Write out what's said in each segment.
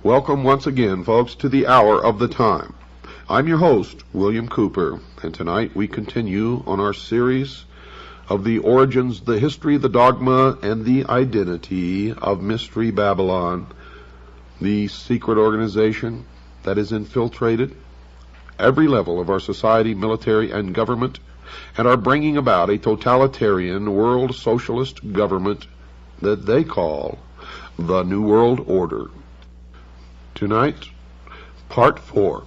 Welcome once again, folks, to the Hour of the Time. I'm your host, William Cooper, and tonight we continue on our series of the origins, the history, the dogma, and the identity of Mystery Babylon, the secret organization that has infiltrated every level of our society, military, and government, and are bringing about a totalitarian world socialist government that they call the New World Order. Tonight, Part 4.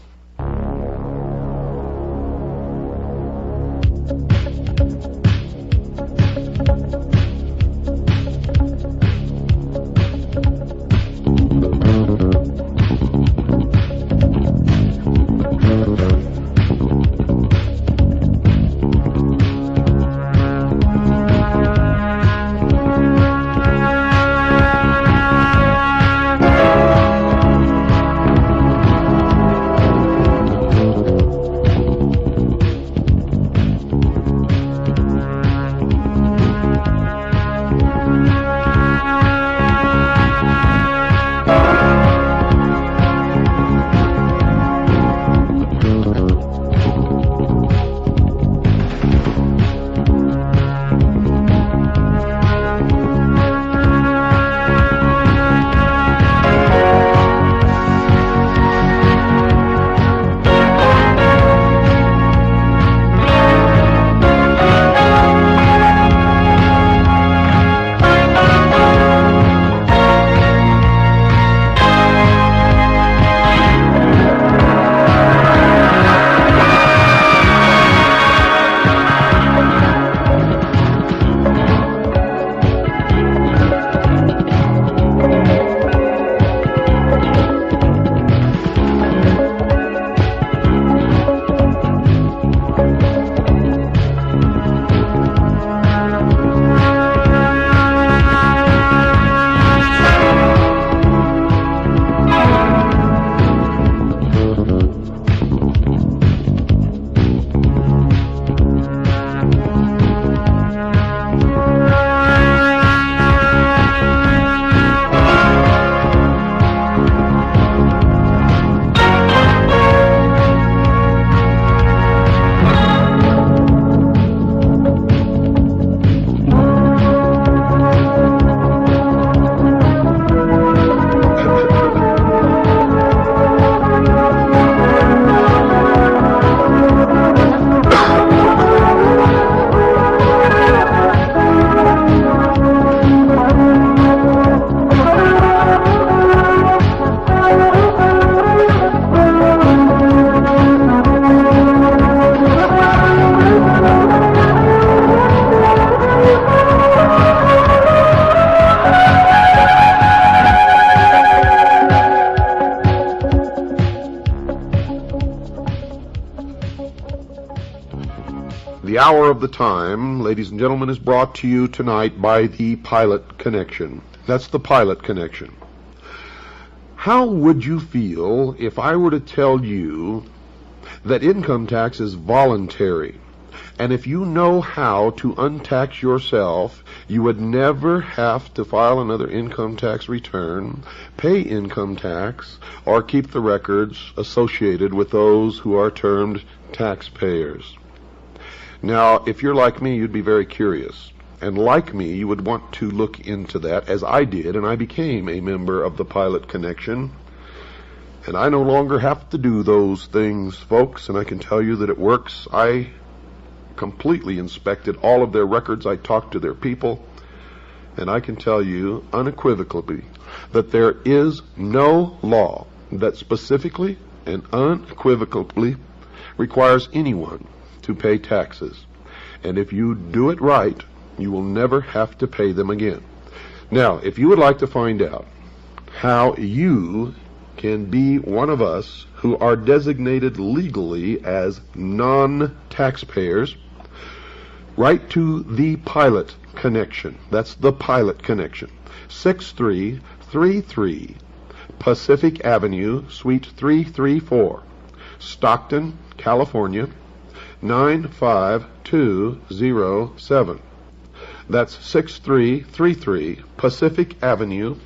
The Hour of the Time, ladies and gentlemen, is brought to you tonight by the Pilot Connection. That's the Pilot Connection. How would you feel if I were to tell you that income tax is voluntary, and if you know how to untax yourself, you would never have to file another income tax return, pay income tax, or keep the records associated with those who are termed taxpayers? Now, if you're like me, you'd be very curious. And like me, you would want to look into that, as I did, and I became a member of the Pilot Connection. And I no longer have to do those things, folks, and I can tell you that it works. I completely inspected all of their records. I talked to their people, and I can tell you unequivocally that there is no law that specifically and unequivocally requires anyone to pay taxes. And if you do it right, you will never have to pay them again. Now, if you would like to find out how you can be one of us who are designated legally as non-taxpayers, write to the Pilot Connection. That's the Pilot Connection. 6333 Pacific Avenue, Suite 334, Stockton, California, 95207. That's 6333 Pacific Avenue,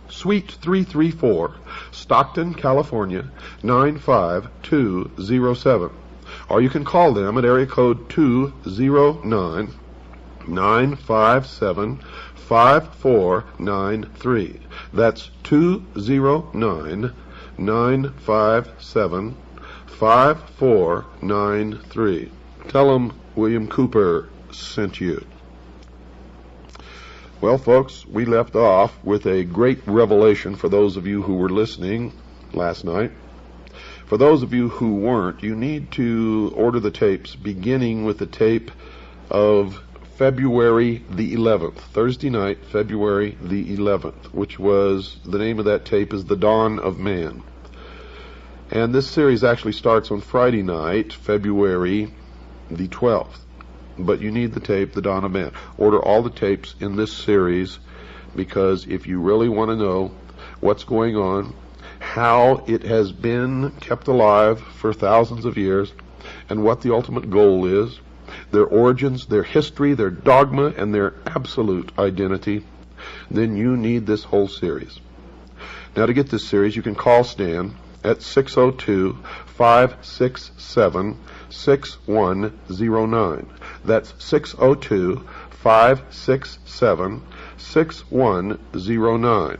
Suite 334, Stockton, California, 95207. Or you can call them at area code 209-957-5493. That's 209-957-5493. Tell them William Cooper sent you. Well, folks, we left off with a great revelation for those of you who were listening last night. For those of you who weren't, you need to order the tapes, beginning with the tape of February the 11th, Thursday night, February the 11th, which was, the name of that tape is The Dawn of Man. And this series actually starts on Friday night, February the 12th. But you need the tape, The Dawn of Man. Order all the tapes in this series, because if you really want to know what's going on, how it has been kept alive for thousands of years, and what the ultimate goal is, their origins, their history, their dogma, and their absolute identity, then you need this whole series. Now, to get this series, you can call Stan at 602-567-6109. That's 602-567-6109.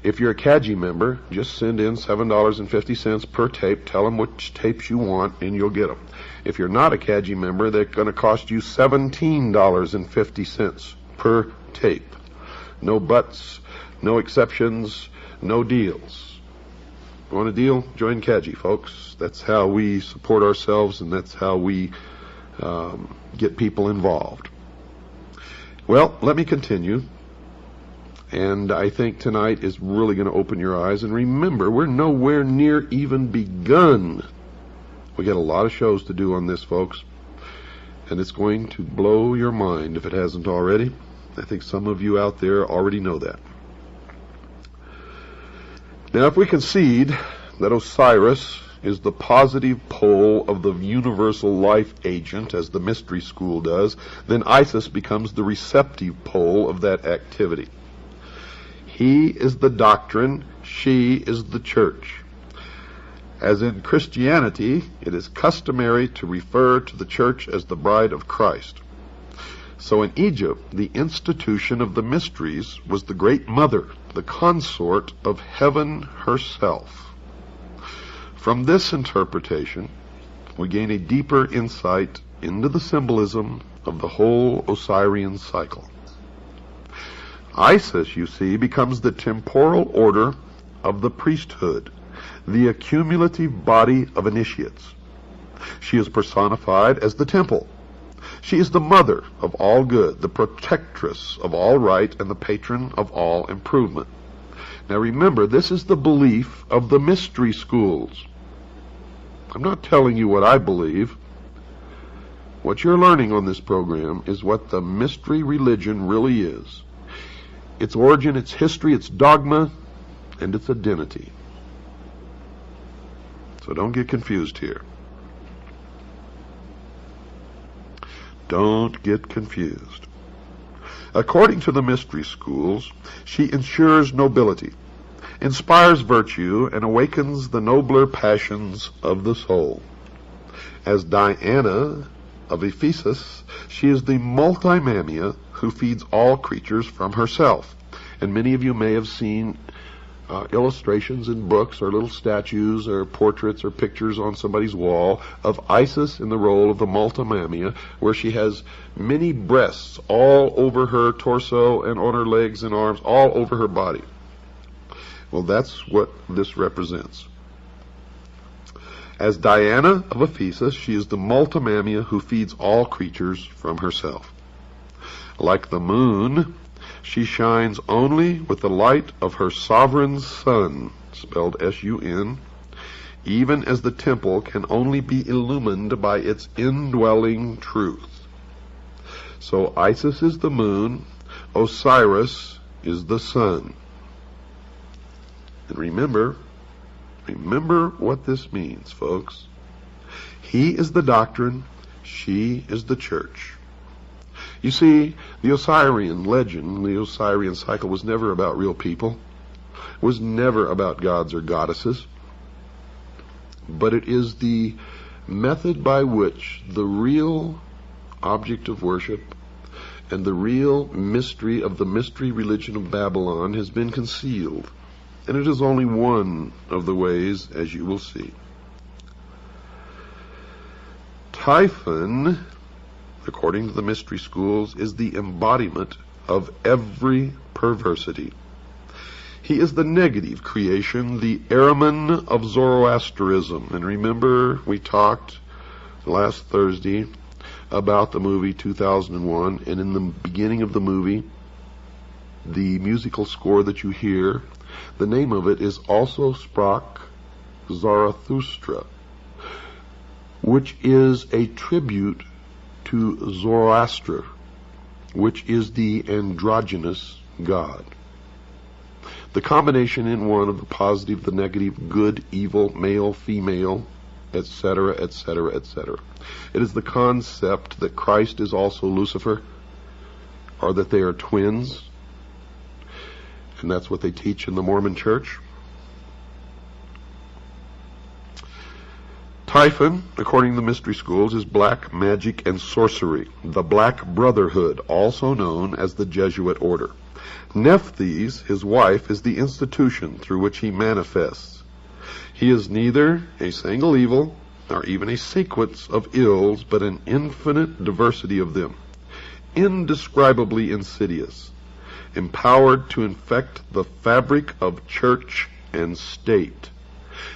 If you're a CAGI member, just send in $7.50 per tape. Tell them which tapes you want, and you'll get them. If you're not a CAGI member, they're going to cost you $17.50 per tape. No buts, no exceptions, no deals. Want a deal? Join CAGI, folks. That's how we support ourselves, and that's how we get people involved. Well, let me continue. And I think tonight is really going to open your eyes. And remember, we're nowhere near even begun. We got a lot of shows to do on this, folks. And it's going to blow your mind if it hasn't already. I think some of you out there already know that. Now, if we concede that Osiris is the positive pole of the universal life agent, as the mystery school does, then Isis becomes the receptive pole of that activity. He is the doctrine, she is the church. As in Christianity, it is customary to refer to the church as the bride of Christ. So in Egypt, the institution of the mysteries was the great mother, the consort of heaven herself. From this interpretation, we gain a deeper insight into the symbolism of the whole Osirian cycle. Isis, you see, becomes the temporal order of the priesthood, the accumulative body of initiates. She is personified as the temple. She is the mother of all good, the protectress of all right, and the patron of all improvement. Now remember, this is the belief of the mystery schools. I'm not telling you what I believe. What you're learning on this program is what the mystery religion really is. Its origin, its history, its dogma, and its identity. So don't get confused here. Don't get confused. According to the mystery schools, she ensures nobility, inspires virtue, and awakens the nobler passions of the soul. As Diana of Ephesus, she is the multimamia who feeds all creatures from herself. And many of you may have seen illustrations in books or little statues or portraits or pictures on somebody's wall of Isis in the role of the Multimamia, where she has many breasts all over her torso and on her legs and arms, all over her body. Well, that's what this represents. As Diana of Ephesus, she is the Multimamia who feeds all creatures from herself. Like the moon, she shines only with the light of her sovereign sun, spelled S-U-N, even as the temple can only be illumined by its indwelling truth. So Isis is the moon, Osiris is the sun. And remember what this means, folks. He is the doctrine, she is the church. You see, the Osirian legend, the Osirian cycle, was never about real people. It was never about gods or goddesses. But it is the method by which the real object of worship and the real mystery of the mystery religion of Babylon has been concealed. And it is only one of the ways, as you will see. Typhon, according to the mystery schools, is the embodiment of every perversity. He is the negative creation, the Ahriman of Zoroastrianism. And remember, we talked last Thursday about the movie 2001, and in the beginning of the movie, the musical score that you hear, the name of it is Also Sprach Zarathustra, which is a tribute to Zoroaster, which is the androgynous god. The combination in one of the positive, the negative, good, evil, male, female, etc., etc., etc. It is the concept that Christ is also Lucifer, or that they are twins, and that's what they teach in the Mormon Church. Typhon, according to the mystery schools, is black magic and sorcery, the Black Brotherhood, also known as the Jesuit Order. Nephthys, his wife, is the institution through which he manifests. He is neither a single evil, nor even a sequence of ills, but an infinite diversity of them, indescribably insidious, empowered to infect the fabric of church and state.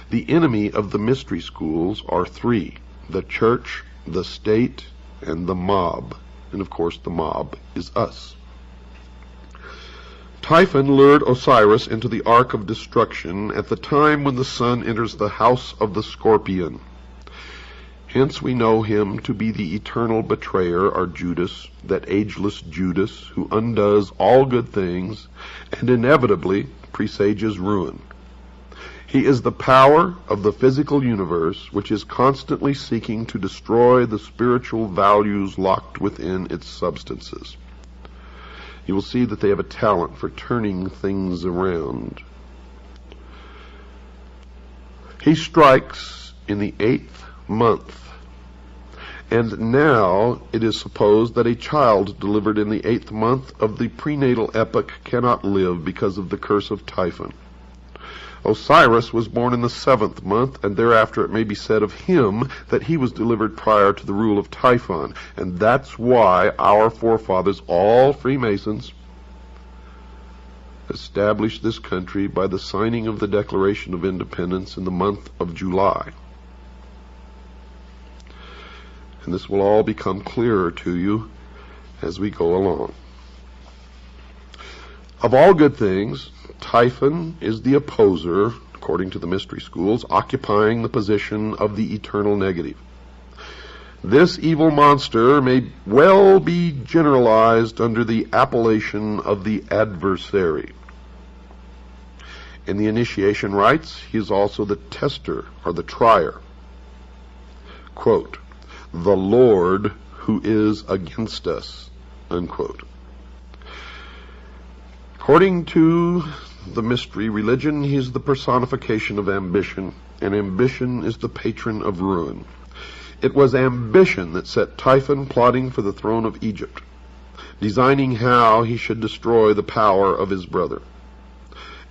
The enemy of the mystery schools are three: the church, the state, and the mob. And of course the mob is us. Typhon lured Osiris into the ark of destruction at the time when the sun enters the house of the scorpion. Hence we know him to be the eternal betrayer, or Judas, that ageless Judas who undoes all good things and inevitably presages ruin. He is the power of the physical universe, which is constantly seeking to destroy the spiritual values locked within its substances. You will see that they have a talent for turning things around. He strikes in the 8th month, and now it is supposed that a child delivered in the 8th month of the prenatal epoch cannot live because of the curse of Typhon. Osiris was born in the 7th month, and thereafter it may be said of him that he was delivered prior to the rule of Typhon. And that's why our forefathers, all Freemasons, established this country by the signing of the Declaration of Independence in the month of July. And this will all become clearer to you as we go along. Of all good things, Typhon is the opposer, according to the mystery schools, occupying the position of the eternal negative. This evil monster may well be generalized under the appellation of the adversary. In the initiation rites, he is also the tester, or the trier. Quote, "The Lord who is against us," unquote. According to the mystery religion, he is the personification of ambition, and ambition is the patron of ruin. It was ambition that set Typhon plotting for the throne of Egypt, designing how he should destroy the power of his brother.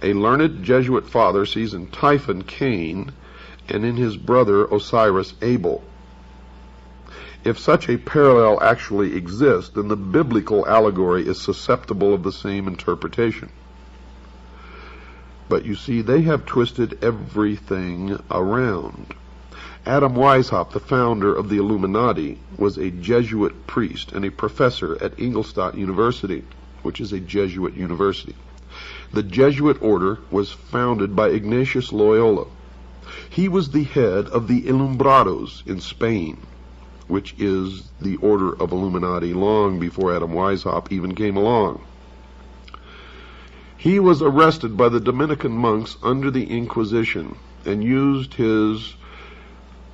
a learned Jesuit father sees in Typhon Cain and in his brother Osiris Abel. If such a parallel actually exists, then the biblical allegory is susceptible of the same interpretation. But you see, they have twisted everything around. Adam Weishaupt, the founder of the Illuminati, was a Jesuit priest and a professor at Ingolstadt University, which is a Jesuit university. The Jesuit order was founded by Ignatius Loyola. He was the head of the Ilumbrados in Spain, which is the order of Illuminati long before Adam Weishaupt even came along. He was arrested by the Dominican monks under the Inquisition and used his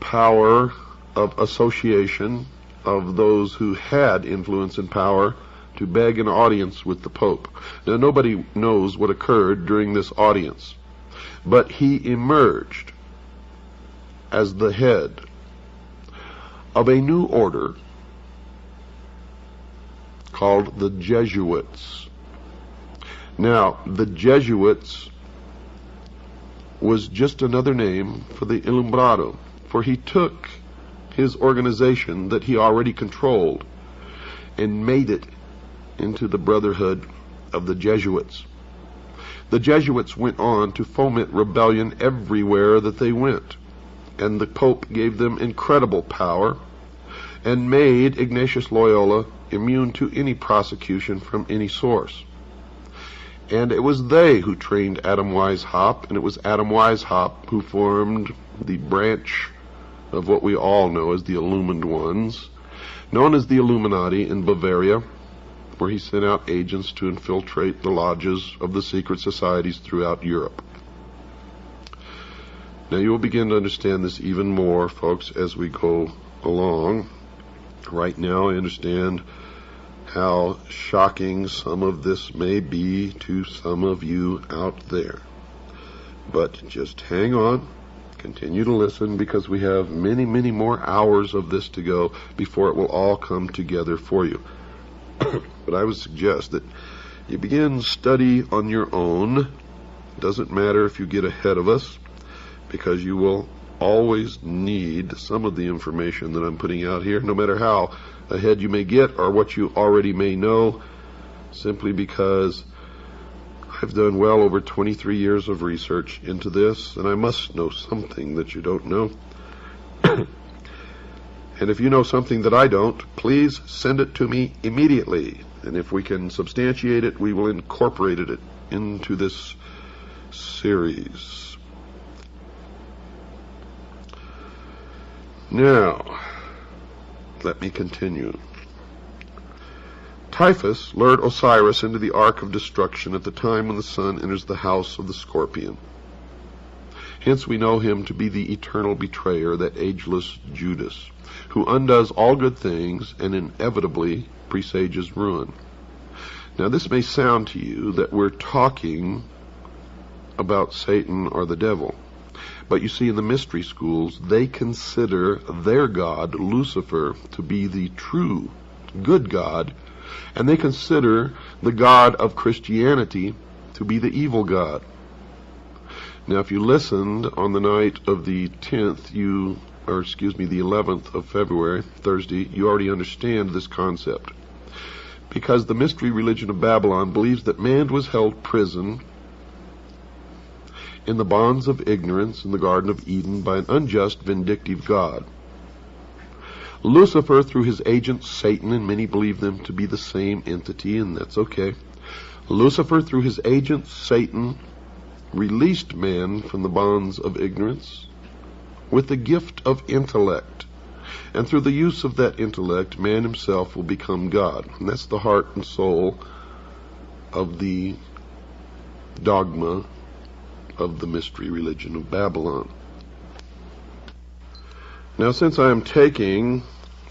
power of association of those who had influence and power to beg an audience with the Pope. Now, nobody knows what occurred during this audience, but he emerged as the head of a new order called the Jesuits. Now, the Jesuits was just another name for the Ilumbrado, for he took his organization that he already controlled and made it into the Brotherhood of the Jesuits. The Jesuits went on to foment rebellion everywhere that they went, and the Pope gave them incredible power and made Ignatius Loyola immune to any prosecution from any source. And it was they who trained Adam Weishaupt, and it was Adam Weishaupt who formed the branch of what we all know as the Illumined Ones, known as the Illuminati in Bavaria, where he sent out agents to infiltrate the lodges of the secret societies throughout Europe. Now you will begin to understand this even more, folks, as we go along. Right now I understand how shocking some of this may be to some of you out there. But just hang on, continue to listen, because we have many, many more hours of this to go before it will all come together for you. But I would suggest that you begin study on your own. It doesn't matter if you get ahead of us, because you will always need some of the information that I'm putting out here, no matter how ahead you may get or what you already may know, simply because I've done well over 23 years of research into this, and I must know something that you don't know. And if you know something that I don't, please send it to me immediately. And if we can substantiate it, we will incorporate it into this series. Now, let me continue. Typhus lured Osiris into the Ark of Destruction at the time when the sun enters the house of the Scorpion. Hence we know him to be the eternal betrayer, that ageless Judas, who undoes all good things and inevitably presages ruin. Now this may sound to you that we're talking about Satan or the devil. But you see, in the mystery schools, they consider their god, Lucifer, to be the true, good God, and they consider the God of Christianity to be the evil God. Now, if you listened on the night of the 11th of February, Thursday, you already understand this concept. Because the mystery religion of Babylon believes that man was held prison in the bonds of ignorance in the Garden of Eden by an unjust, vindictive God. Lucifer, through his agent Satan, and many believe them to be the same entity, and that's okay. Lucifer, through his agent Satan, released man from the bonds of ignorance with the gift of intellect. And through the use of that intellect, man himself will become God. And that's the heart and soul of the dogma of the mystery religion of Babylon. Now, since I am taking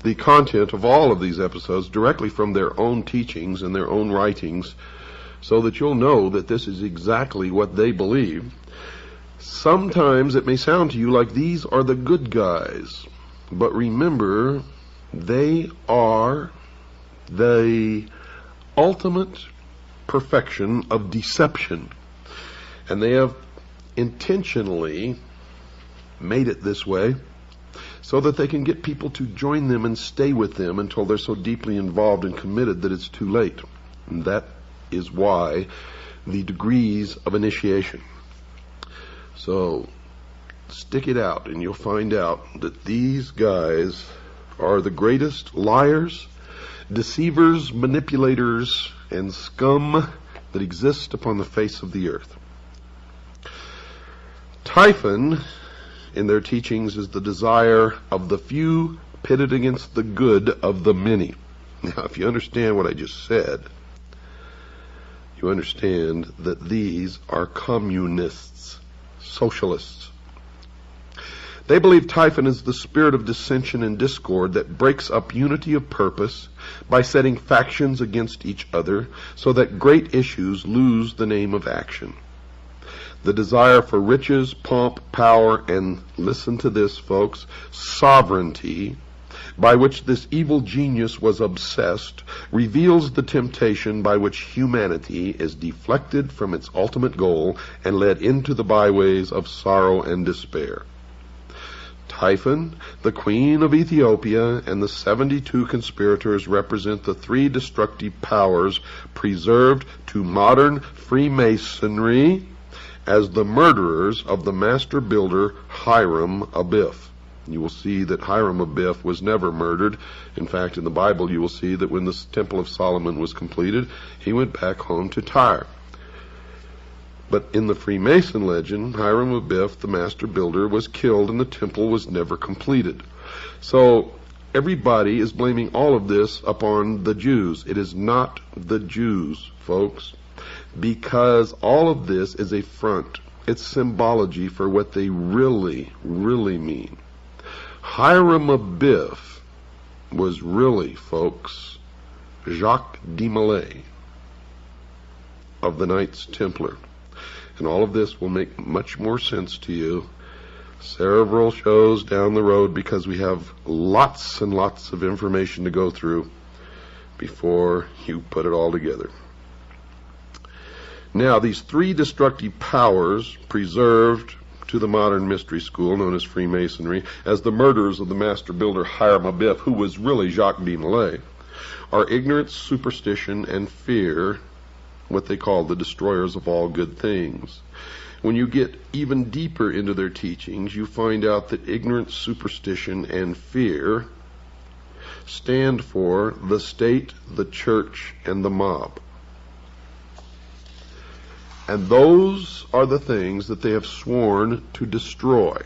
the content of all of these episodes directly from their own teachings and their own writings, so that you'll know that this is exactly what they believe, sometimes it may sound to you like these are the good guys. But remember, they are the ultimate perfection of deception. And they have intentionally made it this way so that they can get people to join them and stay with them until they're so deeply involved and committed that it's too late. And that is why the degrees of initiation. So stick it out and you'll find out that these guys are the greatest liars, deceivers, manipulators, and scum that exist upon the face of the earth. Typhon, in their teachings, is the desire of the few pitted against the good of the many. Now, if you understand what I just said, you understand that these are communists, socialists. They believe Typhon is the spirit of dissension and discord that breaks up unity of purpose by setting factions against each other so that great issues lose the name of action. The desire for riches, pomp, power, and, listen to this, folks, sovereignty, by which this evil genius was obsessed, reveals the temptation by which humanity is deflected from its ultimate goal and led into the byways of sorrow and despair. Typhon, the Queen of Ethiopia, and the 72 conspirators represent the three destructive powers preserved to modern Freemasonry as the murderers of the master builder Hiram Abiff. You will see that Hiram Abiff was never murdered. In fact, in the Bible you will see that when the Temple of Solomon was completed, he went back home to Tyre. But in the Freemason legend, Hiram Abiff, the master builder, was killed and the temple was never completed. So everybody is blaming all of this upon the Jews. It is not the Jews, folks, because all of this is a front. It's symbology for what they really, really mean. Hiram Abiff was really, folks, Jacques de Molay of the Knights Templar. And all of this will make much more sense to you several shows down the road, because we have lots and lots of information to go through before you put it all together. Now, these three destructive powers preserved to the modern mystery school known as Freemasonry as the murderers of the master builder Hiram Abiff, who was really Jacques de Molay, are ignorance, superstition, and fear, what they call the destroyers of all good things. When you get even deeper into their teachings, you find out that ignorance, superstition, and fear stand for the state, the church, and the mob. And those are the things that they have sworn to destroy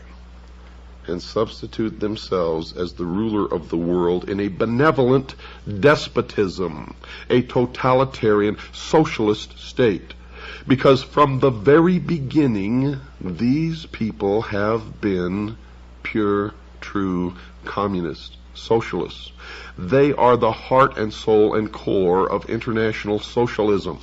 and substitute themselves as the ruler of the world in a benevolent despotism, a totalitarian socialist state. Because from the very beginning, these people have been pure, true communists, socialists. They are the heart and soul and core of international socialism.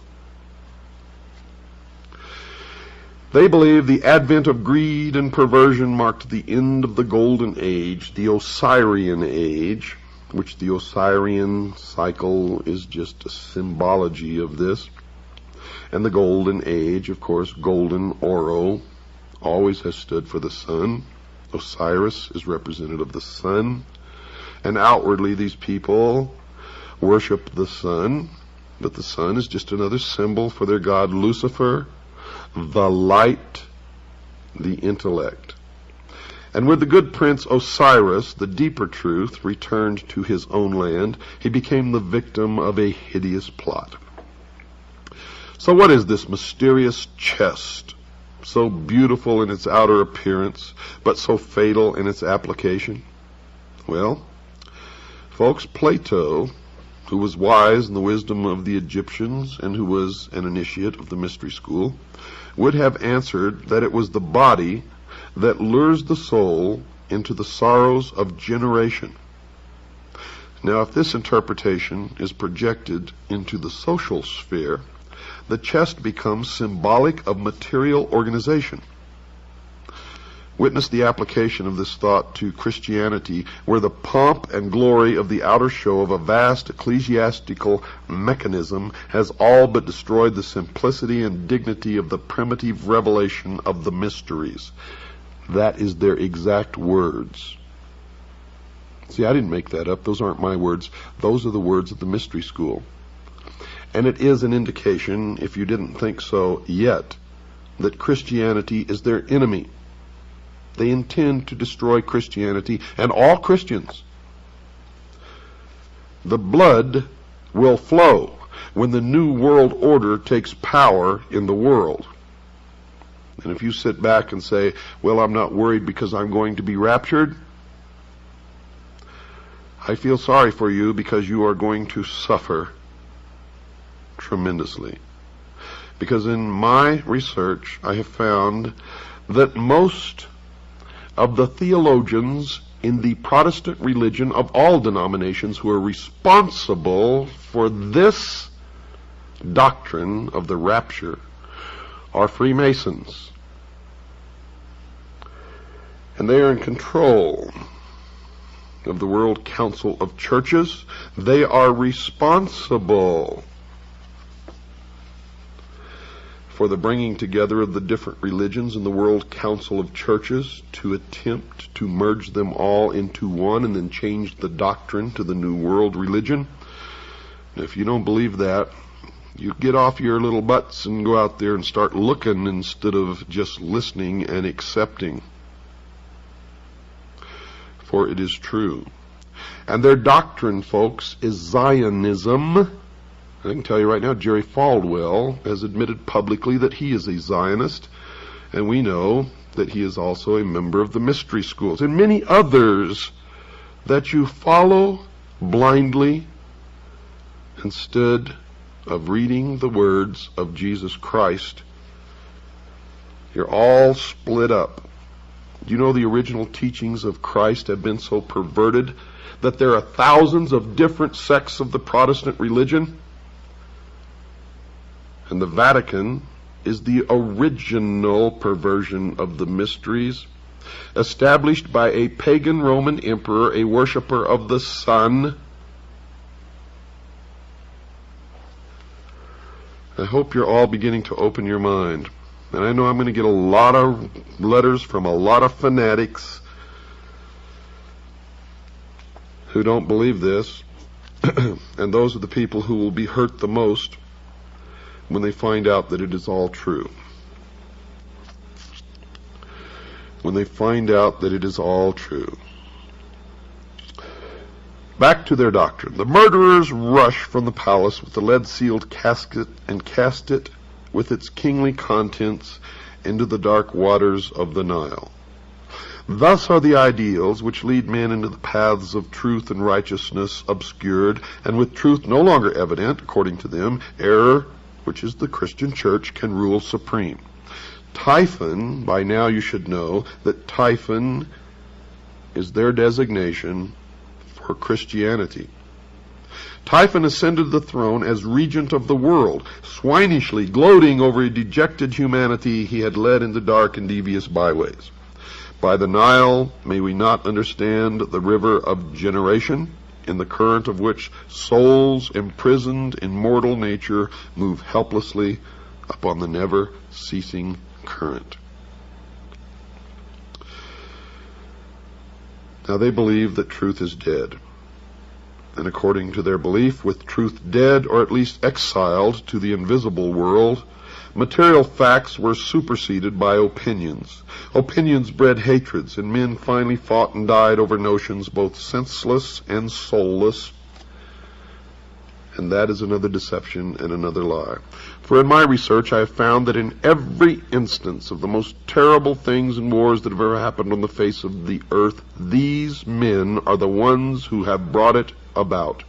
They believe the advent of greed and perversion marked the end of the Golden Age, the Osirian Age, which the Osirian cycle is just a symbology of this. And the Golden Age, of course, golden, oro, always has stood for the sun. Osiris is representative of the sun. And outwardly these people worship the sun, but the sun is just another symbol for their god Lucifer, the light, the intellect. And with the good prince Osiris, the deeper truth returned to his own land, he became the victim of a hideous plot. So what is this mysterious chest, so beautiful in its outer appearance, but so fatal in its application? Well, folks, Plato, who was wise in the wisdom of the Egyptians and who was an initiate of the mystery school, would have answered that it was the body that lures the soul into the sorrows of generation. Now, if this interpretation is projected into the social sphere, the chest becomes symbolic of material organization. Witness the application of this thought to Christianity, where the pomp and glory of the outer show of a vast ecclesiastical mechanism has all but destroyed the simplicity and dignity of the primitive revelation of the mysteries. That is their exact words. See, I didn't make that up. Those aren't my words. Those are the words of the mystery school. And it is an indication, if you didn't think so yet, that Christianity is their enemy. They intend to destroy Christianity and all Christians. The blood will flow when the new world order takes power in the world. And if you sit back and say, well, I'm not worried because I'm going to be raptured, I feel sorry for you because you are going to suffer tremendously. Because in my research, I have found that most of the theologians in the Protestant religion of all denominations who are responsible for this doctrine of the rapture are Freemasons. And they are in control of the World Council of Churches. They are responsible for the bringing together of the different religions in the World Council of Churches to attempt to merge them all into one and then change the doctrine to the New World religion. And if you don't believe that, you get off your little butts and go out there and start looking instead of just listening and accepting. For it is true. And their doctrine, folks, is Zionism. I can tell you right now, Jerry Falwell has admitted publicly that he is a Zionist, and we know that he is also a member of the mystery schools, and many others that you follow blindly instead of reading the words of Jesus Christ. You're all split up. You know the original teachings of Christ have been so perverted that there are thousands of different sects of the Protestant religion? And the Vatican is the original perversion of the mysteries, established by a pagan Roman emperor, a worshiper of the sun. I hope you're all beginning to open your mind. And I know I'm going to get a lot of letters from a lot of fanatics who don't believe this. And those are the people who will be hurt the most when they find out that it is all true. When they find out that it is all true. Back to their doctrine. The murderers rush from the palace with the lead-sealed casket and cast it with its kingly contents into the dark waters of the Nile. Thus are the ideals which lead men into the paths of truth and righteousness obscured, and with truth no longer evident, according to them, error, which is the Christian church, can rule supreme. Typhon, by now you should know that Typhon is their designation for Christianity. Typhon ascended the throne as regent of the world, swinishly gloating over a dejected humanity he had led into dark and devious byways. By the Nile, may we not understand the river of generation, in the current of which souls imprisoned in mortal nature move helplessly upon the never-ceasing current. Now they believe that truth is dead. And according to their belief, with truth dead, or at least exiled to the invisible world, material facts were superseded by opinions. Opinions bred hatreds, and men finally fought and died over notions both senseless and soulless. And that is another deception and another lie. For in my research I have found that in every instance of the most terrible things and wars that have ever happened on the face of the earth, these men are the ones who have brought it about.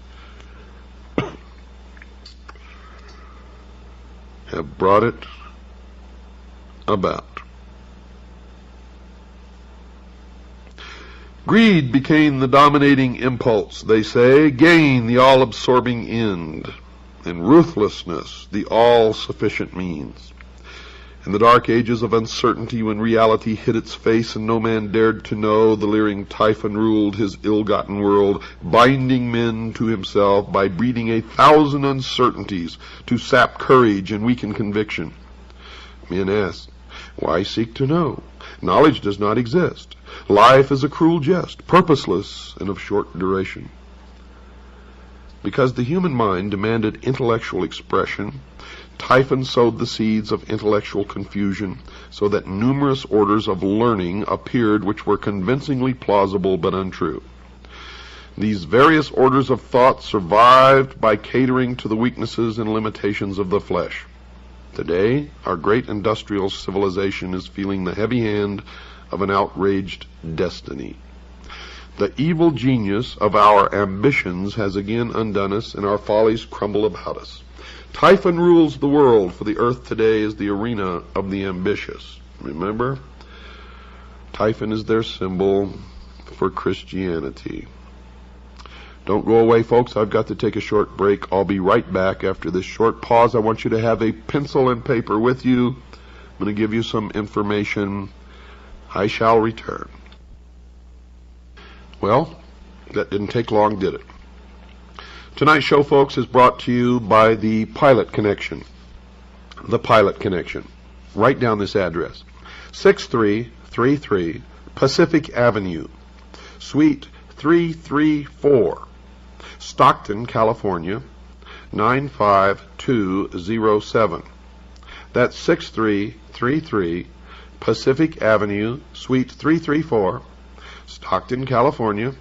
Have brought it about. Greed became the dominating impulse, they say, gain the all-absorbing end, and ruthlessness the all-sufficient means. In the dark ages of uncertainty, when reality hid its face and no man dared to know, the leering Typhon ruled his ill-gotten world, binding men to himself by breeding 1,000 uncertainties to sap courage and weaken conviction. Men ask, why seek to know? Knowledge does not exist. Life is a cruel jest, purposeless and of short duration. Because the human mind demanded intellectual expression, Typhon sowed the seeds of intellectual confusion, so that numerous orders of learning appeared which were convincingly plausible but untrue. These various orders of thought survived by catering to the weaknesses and limitations of the flesh. Today, our great industrial civilization is feeling the heavy hand of an outraged destiny. The evil genius of our ambitions has again undone us, and our follies crumble about us. Typhon rules the world, for the earth today is the arena of the ambitious. Remember? Typhon is their symbol for Christianity. Don't go away, folks. I've got to take a short break. I'll be right back after this short pause. I want you to have a pencil and paper with you. I'm going to give you some information. I shall return. Well, that didn't take long, did it? Tonight's show, folks, is brought to you by the Pilot Connection. The Pilot Connection. Write down this address. 6333 Pacific Avenue, Suite 334, Stockton, California, 95207. That's 6333 Pacific Avenue, Suite 334, Stockton, California,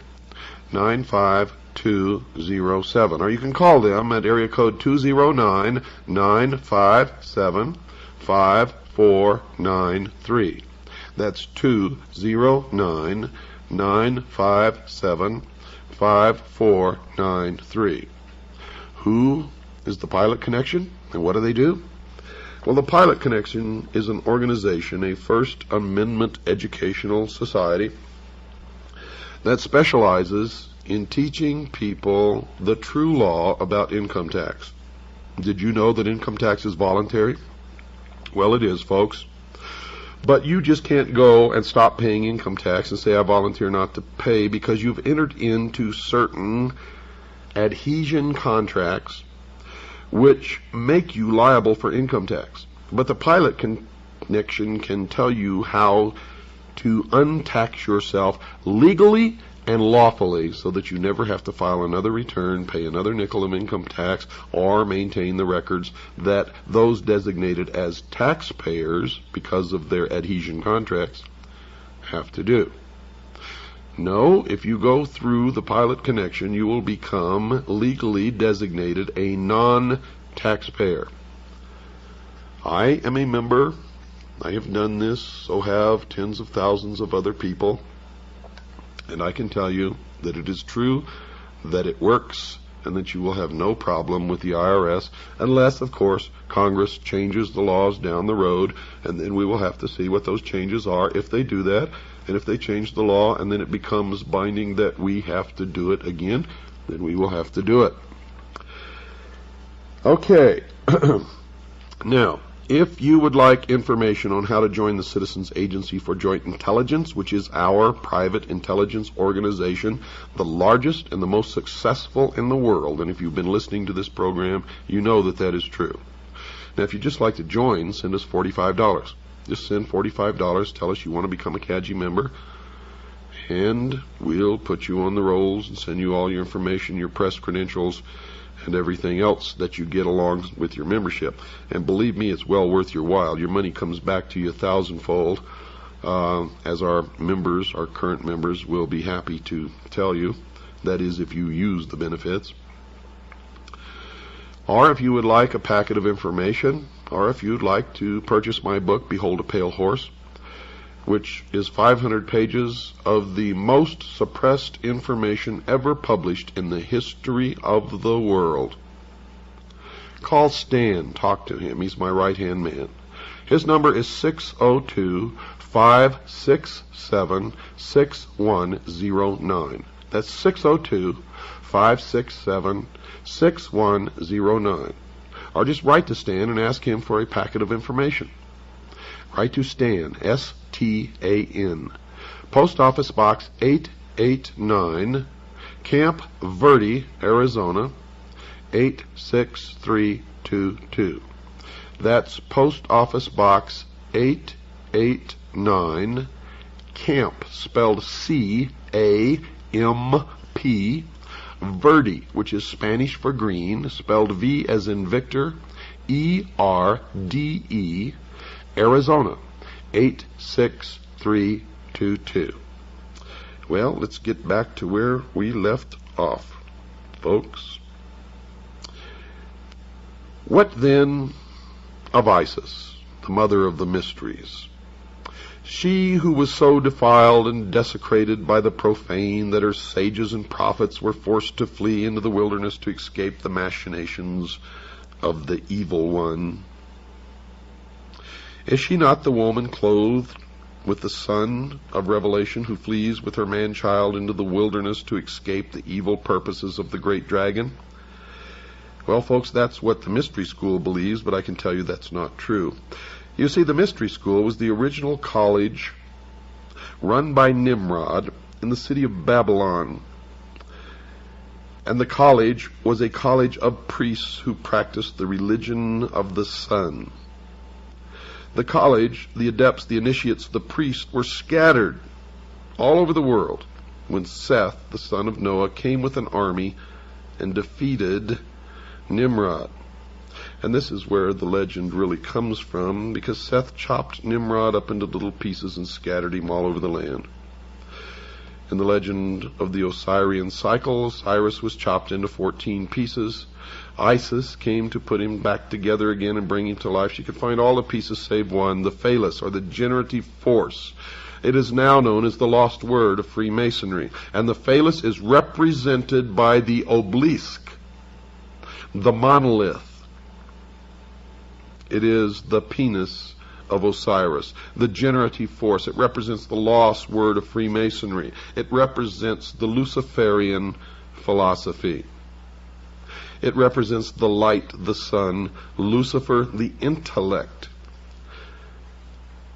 95207. Or you can call them at area code 209-957-5493. That's 209-957-5493. Who is the Pilot Connection, and what do they do? Well, the Pilot Connection is an organization, a First Amendment educational society that specializes in teaching people the true law about income tax. Did you know that income tax is voluntary? Well, it is, folks. But you just can't go and stop paying income tax and say, I volunteer not to pay, because you've entered into certain adhesion contracts which make you liable for income tax. But the Pilot Connection can tell you how to untax yourself legally and lawfully, so that you never have to file another return, pay another nickel of income tax, or maintain the records that those designated as taxpayers because of their adhesion contracts have to do. No, if you go through the Pilot Connection, you will become legally designated a non-taxpayer. I am a member. I have done this, so have tens of thousands of other people. And I can tell you that it is true, that it works, and that you will have no problem with the IRS, unless, of course, Congress changes the laws down the road, and then we will have to see what those changes are if they do that. And if they change the law and then it becomes binding that we have to do it again, then we will have to do it. Okay. Now, if you would like information on how to join the Citizens Agency for Joint Intelligence, which is our private intelligence organization, the largest and the most successful in the world, and if you've been listening to this program, you know that that is true. Now, if you'd just like to join, send us $45. Just send $45, tell us you want to become a CAGI member, and we'll put you on the rolls and send you all your information, your press credentials, and everything else that you get along with your membership. And believe me, it's well worth your while. Your money comes back to you 1,000-fold, as our members, our current members, will be happy to tell you. That is, if you use the benefits. Or if you would like a packet of information, or if you'd like to purchase my book, Behold a Pale Horse, which is 500 pages of the most suppressed information ever published in the history of the world. Call Stan. Talk to him. He's my right-hand man. His number is 602-567-6109. That's 602-567-6109. Or just write to Stan and ask him for a packet of information. Write to Stan, S-T-A-N. Post Office Box 889, Camp Verde, Arizona, 86322. That's Post Office Box 889, Camp, spelled C-A-M-P, Verde, which is Spanish for green, spelled V as in Victor, E-R-D-E, Arizona, 86322. Well, let's get back to where we left off, folks. What then of Isis, the mother of the mysteries? She who was so defiled and desecrated by the profane that her sages and prophets were forced to flee into the wilderness to escape the machinations of the evil one. Is she not the woman clothed with the son of Revelation who flees with her man-child into the wilderness to escape the evil purposes of the great dragon? Well, folks, that's what the mystery school believes, but I can tell you that's not true. You see, the mystery school was the original college run by Nimrod in the city of Babylon. And the college was a college of priests who practiced the religion of the sun. The college, the adepts, the initiates, the priests were scattered all over the world when Seth, the son of Noah, came with an army and defeated Nimrod. And this is where the legend really comes from, because Seth chopped Nimrod up into little pieces and scattered him all over the land. In the legend of the Osirian cycle, Cyrus was chopped into 14 pieces. Isis came to put him back together again and bring him to life. She could find all the pieces save one, the phallus, or the generative force. It is now known as the lost word of Freemasonry. And the phallus is represented by the obelisk, the monolith. It is the penis of Osiris, the generative force. It represents the lost word of Freemasonry. It represents the Luciferian philosophy. It represents the light, the sun, Lucifer, the intellect.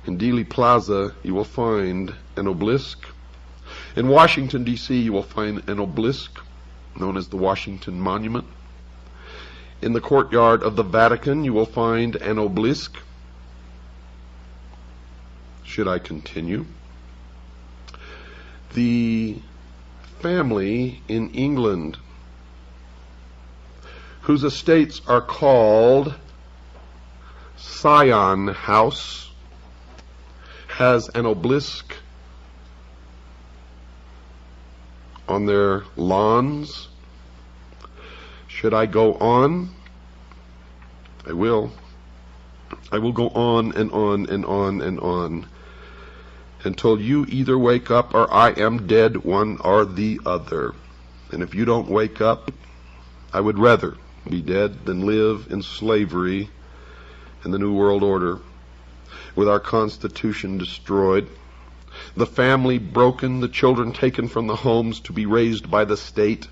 In Dealey Plaza, you will find an obelisk. In Washington, D.C., you will find an obelisk known as the Washington Monument. In the courtyard of the Vatican, you will find an obelisk. Should I continue? The family in England, whose estates are called Sion House, has an obelisk on their lawns. Should I go on? I will. I will go on and on and on and on until you either wake up or I am dead, one or the other. And if you don't wake up, I would rather be dead than live in slavery in the New World Order, with our Constitution destroyed, the family broken, the children taken from the homes to be raised by the state,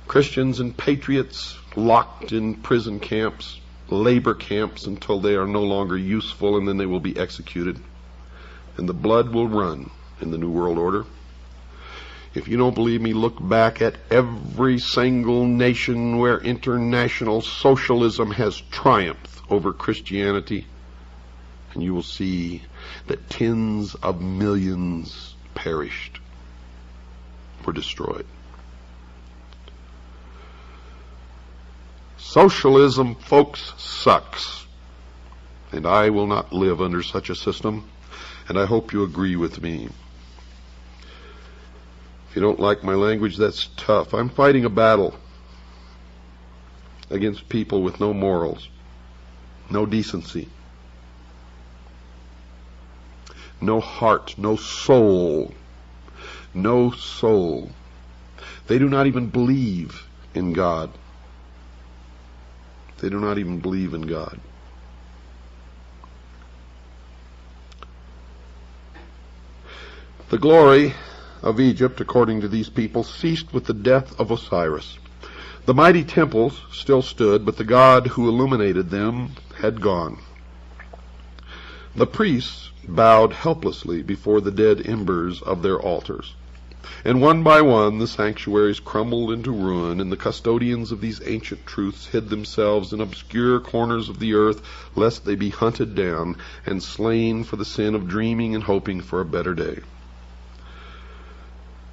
Christians and patriots locked in prison camps, labor camps, until they are no longer useful, and then they will be executed. And the blood will run in the New World Order. If you don't believe me, look back at every single nation where international socialism has triumphed over Christianity, and you will see that tens of millions perished, were destroyed. Socialism, folks, sucks. And I will not live under such a system, and I hope you agree with me. If you don't like my language, that's tough. I'm fighting a battle against people with no morals, no decency, no heart, no soul. No soul. They do not even believe in God. They do not even believe in God. The glory of Egypt, according to these people, ceased with the death of Osiris. The mighty temples still stood, but the God who illuminated them had gone. The priests bowed helplessly before the dead embers of their altars, and one by one the sanctuaries crumbled into ruin, and the custodians of these ancient truths hid themselves in obscure corners of the earth, lest they be hunted down and slain for the sin of dreaming and hoping for a better day.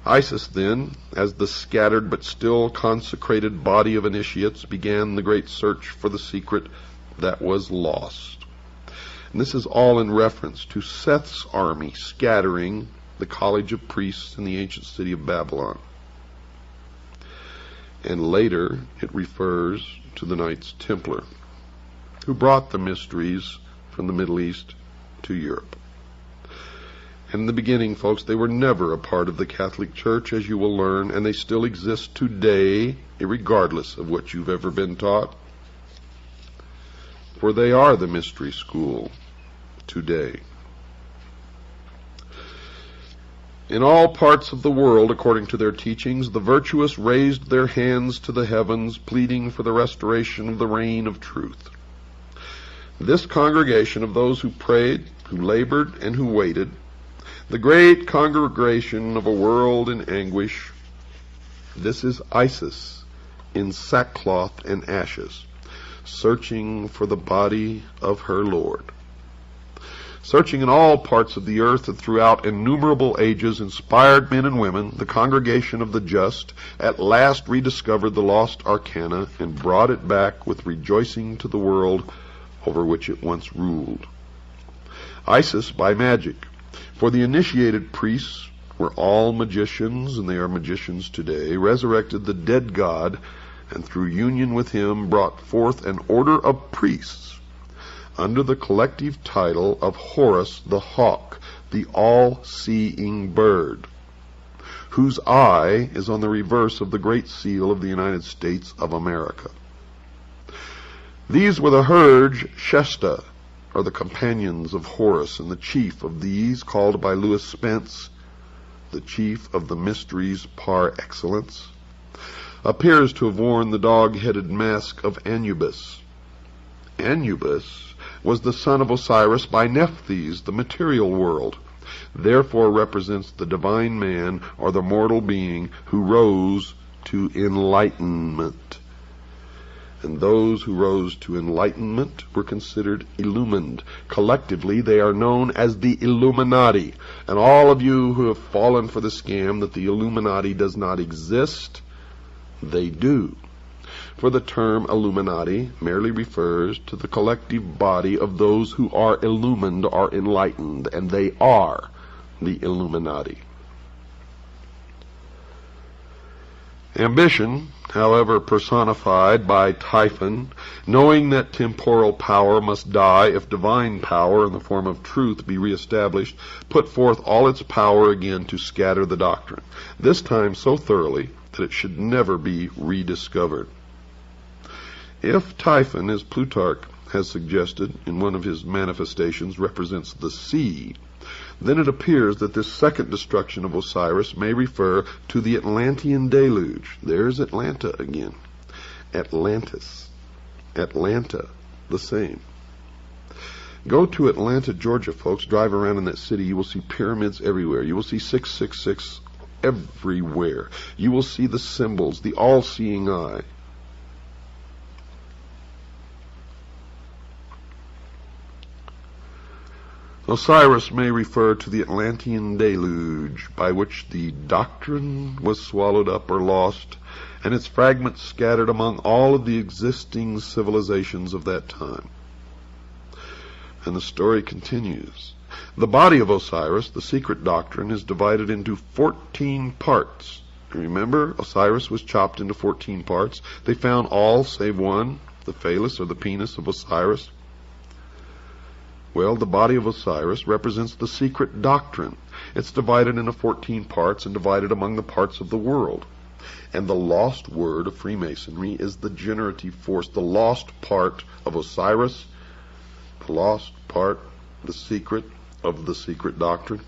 Isis then, as the scattered but still consecrated body of initiates, began the great search for the secret that was lost. And this is all in reference to Seth's army scattering the college of priests in the ancient city of Babylon. And later it refers to the Knights Templar, who brought the mysteries from the Middle East to Europe. In the beginning, folks, they were never a part of the Catholic Church, as you will learn, and they still exist today, regardless of what you've ever been taught. For they are the mystery school today. In all parts of the world, according to their teachings, the virtuous raised their hands to the heavens, pleading for the restoration of the reign of truth. This congregation of those who prayed, who labored, and who waited, the great congregation of a world in anguish, this is Isis in sackcloth and ashes, searching for the body of her Lord. Searching in all parts of the earth and throughout innumerable ages, inspired men and women, the congregation of the just, at last rediscovered the lost arcana and brought it back with rejoicing to the world over which it once ruled. Isis by magic. For the initiated priests were all magicians, and they are magicians today, resurrected the dead God, and through union with him brought forth an order of priests under the collective title of Horus the Hawk, the all-seeing bird, whose eye is on the reverse of the Great Seal of the United States of America. These were the Hurge Shesta, or the companions of Horus, and the chief of these, called by Lewis Spence the chief of the mysteries par excellence, appears to have worn the dog-headed mask of Anubis. Anubis was the son of Osiris by Nephthys, the material world, therefore represents the divine man, or the mortal being, who rose to enlightenment. And those who rose to enlightenment were considered illumined. Collectively, they are known as the Illuminati. And all of you who have fallen for the scam that the Illuminati does not exist, they do. For the term Illuminati merely refers to the collective body of those who are illumined or enlightened, and they are the Illuminati. Ambition, however, personified by Typhon, knowing that temporal power must die if divine power in the form of truth be reestablished, put forth all its power again to scatter the doctrine, this time so thoroughly that it should never be rediscovered. If Typhon, as Plutarch has suggested in one of his manifestations, represents the sea, then it appears that this second destruction of Osiris may refer to the Atlantean deluge. There's Atlanta again. Atlantis. Atlanta, the same. Go to Atlanta, Georgia, folks. Drive around in that city. You will see pyramids everywhere. You will see 666 everywhere. You will see the symbols, the all-seeing eye. Osiris may refer to the Atlantean deluge, by which the doctrine was swallowed up or lost, and its fragments scattered among all of the existing civilizations of that time. And the story continues. The body of Osiris, the secret doctrine, is divided into 14 parts. Remember, Osiris was chopped into 14 parts. They found all save one, the phallus or the penis of Osiris. Well, the body of Osiris represents the secret doctrine. It's divided into 14 parts and divided among the parts of the world. And the lost word of Freemasonry is the generative force, the lost part of Osiris, the lost part, the secret of the secret doctrine.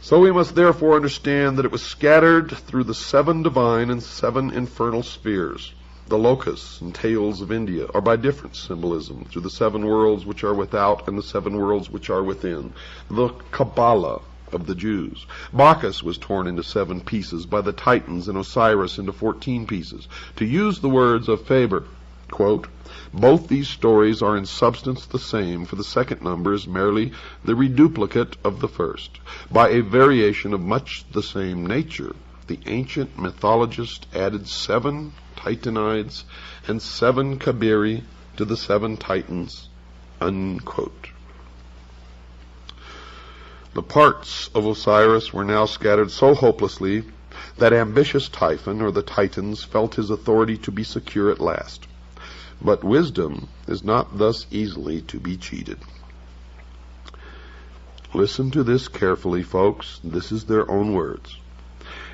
So we must therefore understand that it was scattered through the 7 divine and 7 infernal spheres. the locusts and tails of India are by different symbolism through the 7 worlds which are without and the 7 worlds which are within. The Kabbalah of the Jews. Bacchus was torn into 7 pieces by the Titans and Osiris into 14 pieces. To use the words of Faber, quote, both these stories are in substance the same, for the second number is merely the reduplicate of the first. By a variation of much the same nature, the ancient mythologist added 7 Titanides and 7 Kabiri to the 7 Titans, unquote. The parts of Osiris were now scattered so hopelessly that ambitious Typhon, or the Titans, felt his authority to be secure at last. But wisdom is not thus easily to be cheated. Listen to this carefully, folks. This is their own words.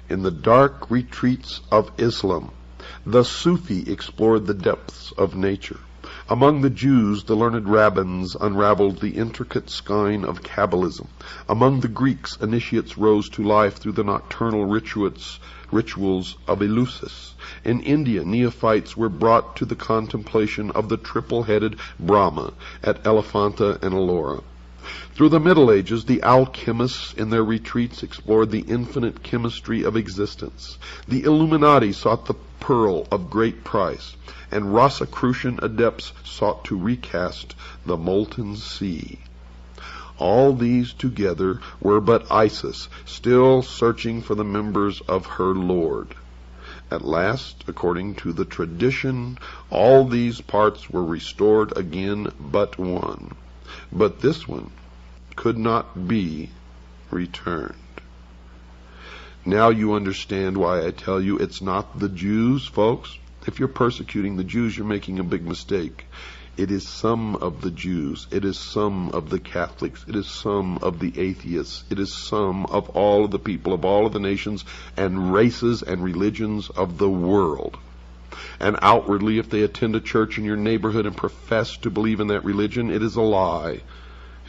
In the dark retreats of Islam, the Sufi explored the depths of nature. Among the Jews, the learned rabbins unraveled the intricate skein of Kabbalism. Among the Greeks, initiates rose to life through the nocturnal rituals of Eleusis. In India, neophytes were brought to the contemplation of the triple-headed Brahma at Elephanta and Ellora. Through the Middle Ages, the alchemists in their retreats explored the infinite chemistry of existence. The Illuminati sought the pearl of great price, and Rosicrucian adepts sought to recast the molten sea. All these together were but Isis, still searching for the members of her Lord. At last, according to the tradition, all these parts were restored again but one. But this one could not be returned. Now you understand why I tell you it's not the Jews, folks. If you're persecuting the Jews, you're making a big mistake. It is some of the Jews. It is some of the Catholics. It is some of the atheists. It is some of all of the people of all of the nations and races and religions of the world. And outwardly, if they attend a church in your neighborhood and profess to believe in that religion, it is a lie.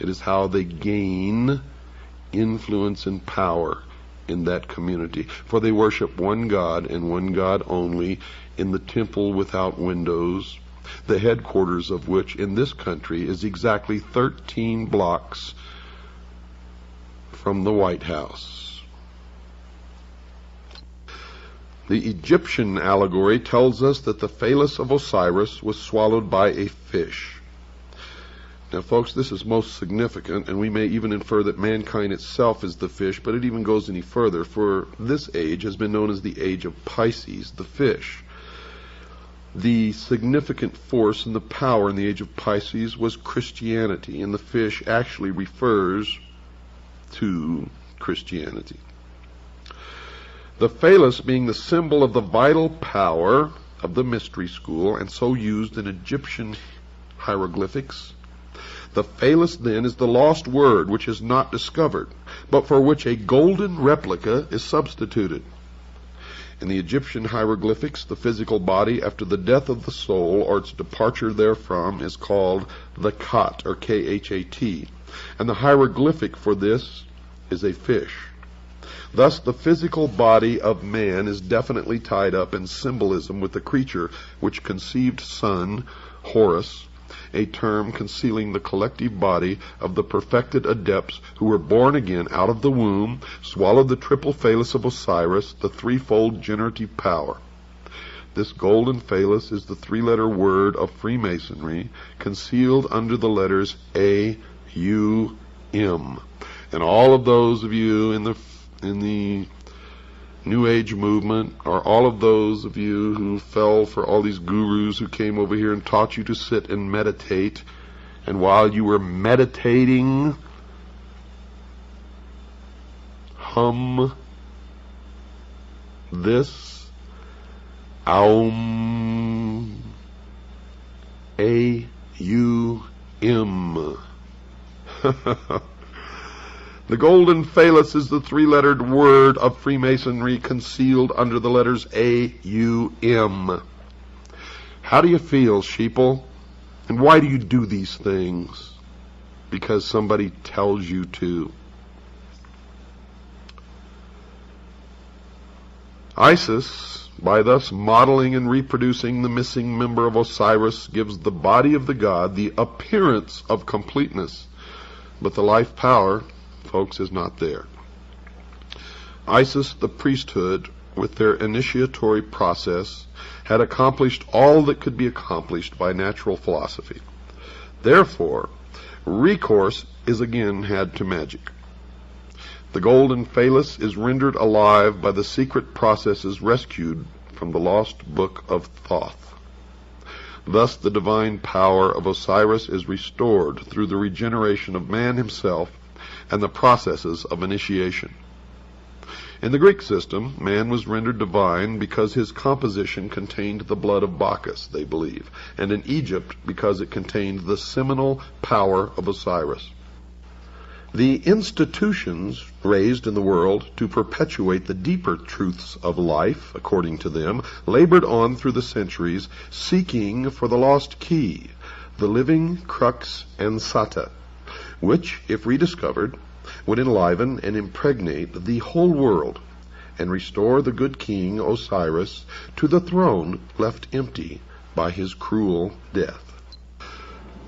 It is how they gain influence and power in that community. For they worship one God and one God only in the temple without windows, the headquarters of which in this country is exactly 13 blocks from the White House. The Egyptian allegory tells us that the phallus of Osiris was swallowed by a fish. Now, folks, this is most significant, and we may even infer that mankind itself is the fish, but it even goes any further, for this age has been known as the age of Pisces, the fish. The significant force and the power in the age of Pisces was Christianity, and the fish actually refers to Christianity. The phallus being the symbol of the vital power of the mystery school, and so used in Egyptian hieroglyphics. The phallus, then, is the lost word which is not discovered, but for which a golden replica is substituted. In the Egyptian hieroglyphics, the physical body, after the death of the soul or its departure therefrom, is called the Khat, or K-H-A-T, and the hieroglyphic for this is a fish. Thus, the physical body of man is definitely tied up in symbolism with the creature which conceived Sun, Horus, a term concealing the collective body of the perfected adepts who were born again out of the womb, swallowed the triple phallus of Osiris, the threefold generative power. This golden phallus is the 3-letter word of Freemasonry, concealed under the letters A-U-M. And all of those of you in the New Age movement, or all of those of you who fell for all these gurus who came over here and taught you to sit and meditate, and while you were meditating, hum this Aum, A-U-M. The golden phallus is the 3-lettered word of Freemasonry concealed under the letters A-U-M. How do you feel, sheeple? And why do you do these things? Because somebody tells you to. Isis, by thus modeling and reproducing the missing member of Osiris, gives the body of the god the appearance of completeness, but the life power, folks, is not there. Isis, the priesthood, with their initiatory process, had accomplished all that could be accomplished by natural philosophy. Therefore, recourse is again had to magic. The golden phallus is rendered alive by the secret processes rescued from the lost book of Thoth. Thus the divine power of Osiris is restored through the regeneration of man himself and the processes of initiation. In the Greek system, man was rendered divine because his composition contained the blood of Bacchus, they believe, and in Egypt because it contained the seminal power of Osiris. The institutions raised in the world to perpetuate the deeper truths of life, according to them, labored on through the centuries, seeking for the lost key, the living crux ansata, which, if rediscovered, would enliven and impregnate the whole world and restore the good king Osiris to the throne left empty by his cruel death.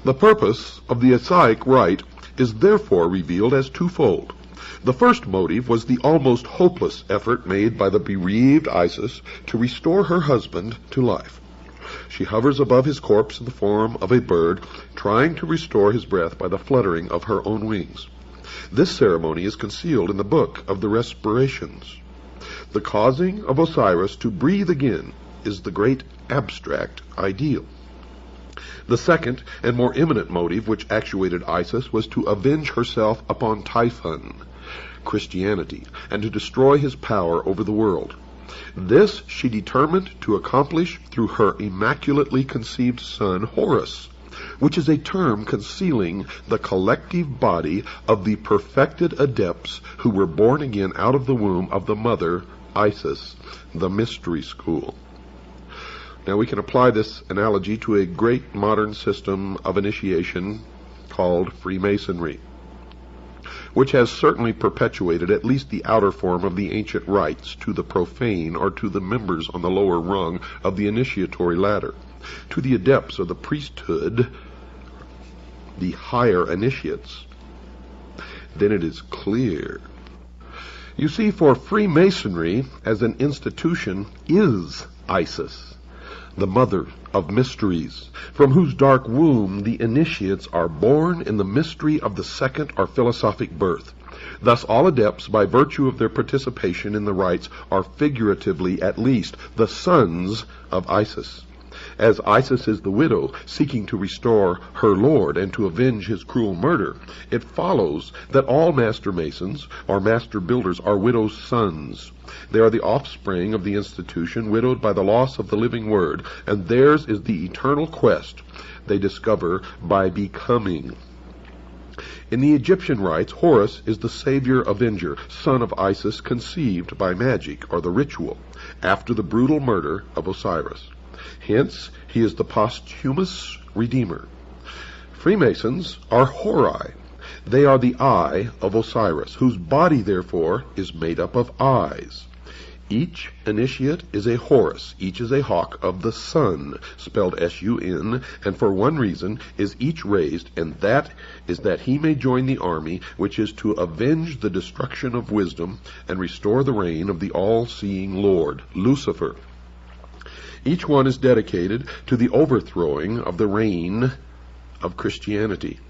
The purpose of the Osiric rite is therefore revealed as twofold. The first motive was the almost hopeless effort made by the bereaved Isis to restore her husband to life. She hovers above his corpse in the form of a bird, trying to restore his breath by the fluttering of her own wings. This ceremony is concealed in the Book of the Respirations. The causing of Osiris to breathe again is the great abstract ideal. The second and more eminent motive which actuated Isis was to avenge herself upon Typhon, Christianity, and to destroy his power over the world. This she determined to accomplish through her immaculately conceived son Horus, which is a term concealing the collective body of the perfected adepts who were born again out of the womb of the mother, Isis, the mystery school. Now we can apply this analogy to a great modern system of initiation called Freemasonry, which has certainly perpetuated at least the outer form of the ancient rites to the profane or to the members on the lower rung of the initiatory ladder. To the adepts of the priesthood, the higher initiates, then it is clear. You see, for Freemasonry as an institution is Isis, the mother of mysteries, from whose dark womb the initiates are born in the mystery of the second or philosophic birth. Thus all adepts, by virtue of their participation in the rites, are figuratively at least the sons of Isis. As Isis is the widow seeking to restore her lord and to avenge his cruel murder, it follows that all master masons or master builders are widows' sons. They are the offspring of the institution, widowed by the loss of the living word, and theirs is the eternal quest they discover by becoming. In the Egyptian rites, Horus is the savior avenger, son of Isis, conceived by magic or the ritual after the brutal murder of Osiris. Hence, he is the posthumous redeemer. Freemasons are Horai. They are the eye of Osiris, whose body, therefore, is made up of eyes. Each initiate is a Horus, each is a hawk of the sun, spelled S-U-N, and for one reason is each raised, and that is that he may join the army which is to avenge the destruction of wisdom and restore the reign of the all-seeing Lord, Lucifer. Each one is dedicated to the overthrowing of the reign of Christianity.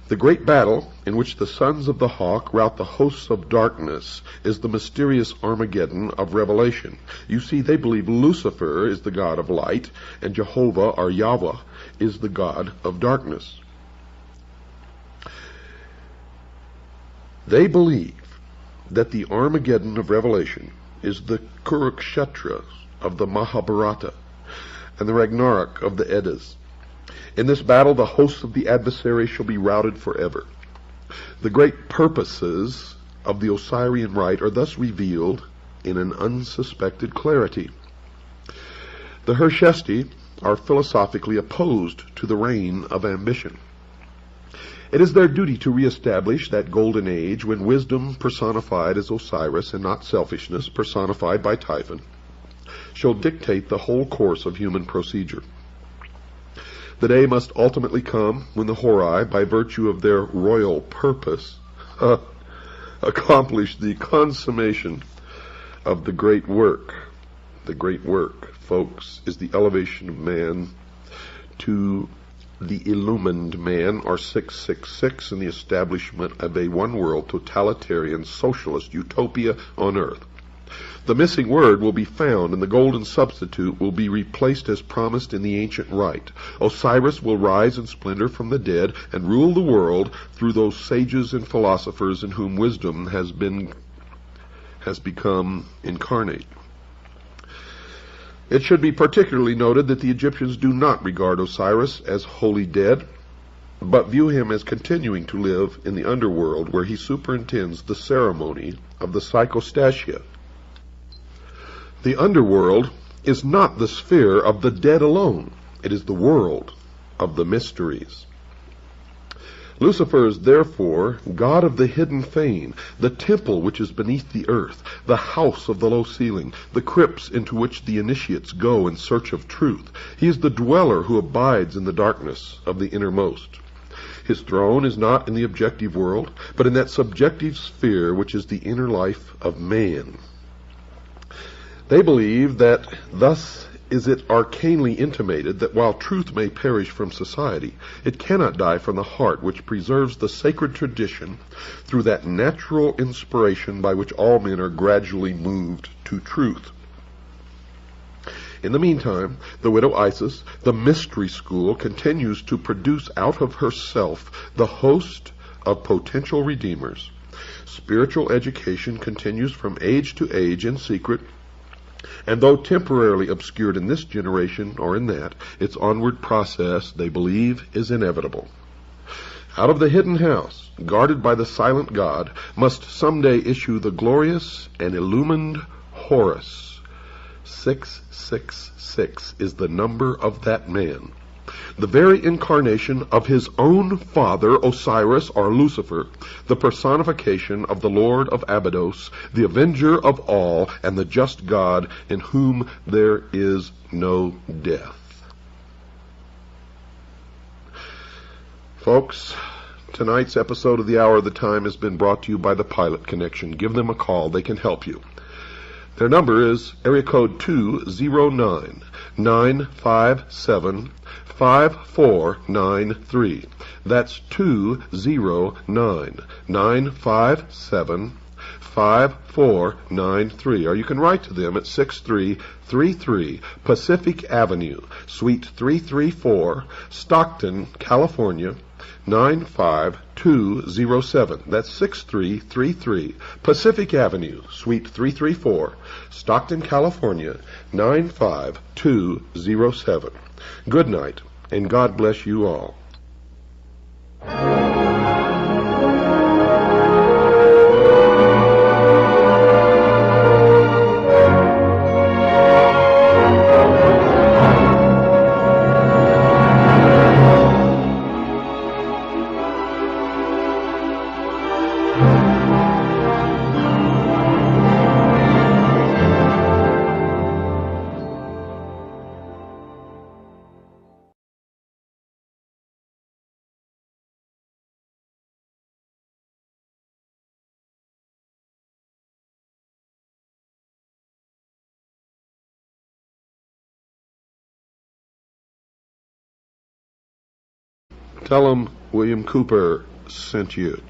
The great battle in which the sons of the hawk rout the hosts of darkness is the mysterious Armageddon of Revelation. You see, they believe Lucifer is the god of light, and Jehovah or Yahweh is the god of darkness. They believe that the Armageddon of Revelation is the Kurukshetra of the Mahabharata and the Ragnarok of the Eddas. In this battle, the hosts of the adversary shall be routed forever. The great purposes of the Osirian rite are thus revealed in an unsuspected clarity. The Hershesti are philosophically opposed to the reign of ambition. It is their duty to reestablish that golden age when wisdom personified as Osiris and not selfishness personified by Typhon shall dictate the whole course of human procedure. The day must ultimately come when the Horai, by virtue of their royal purpose, accomplish the consummation of the great work. The great work, folks, is the elevation of man to the illumined man, or 666, and the establishment of a one-world, totalitarian, socialist utopia on earth. The missing word will be found, and the golden substitute will be replaced as promised in the ancient rite. Osiris will rise in splendor from the dead and rule the world through those sages and philosophers in whom wisdom has become incarnate. It should be particularly noted that the Egyptians do not regard Osiris as wholly dead, but view him as continuing to live in the underworld, where he superintends the ceremony of the psychostasia. The underworld is not the sphere of the dead alone. It is the world of the mysteries. Lucifer is therefore God of the hidden fane, the temple which is beneath the earth, the house of the low ceiling, the crypts into which the initiates go in search of truth. He is the dweller who abides in the darkness of the innermost. His throne is not in the objective world, but in that subjective sphere which is the inner life of man. They believe that thus is it arcanely intimated that while truth may perish from society, it cannot die from the heart, which preserves the sacred tradition through that natural inspiration by which all men are gradually moved to truth. In the meantime, the widow Isis, the mystery school, continues to produce out of herself the host of potential redeemers. Spiritual education continues from age to age in secret, and though temporarily obscured in this generation or in that, its onward process, they believe, is inevitable. Out of the hidden house, guarded by the silent God, must someday issue the glorious and illumined Horus. 666 is the number of that man, the very incarnation of his own father, Osiris or Lucifer, the personification of the Lord of Abydos, the avenger of all, and the just God in whom there is no death. Folks, tonight's episode of The Hour of the Time has been brought to you by the Pilot Connection. Give them a call. They can help you. Their number is area code 209-957-5493. That's 209-957-5493. Or you can write to them at 6333 Pacific Avenue, Suite 334, Stockton, California, 95207. That's 6333 Pacific Avenue, Suite 334, Stockton, California, 95207. Good night, and God bless you all. Tell them William Cooper sent you.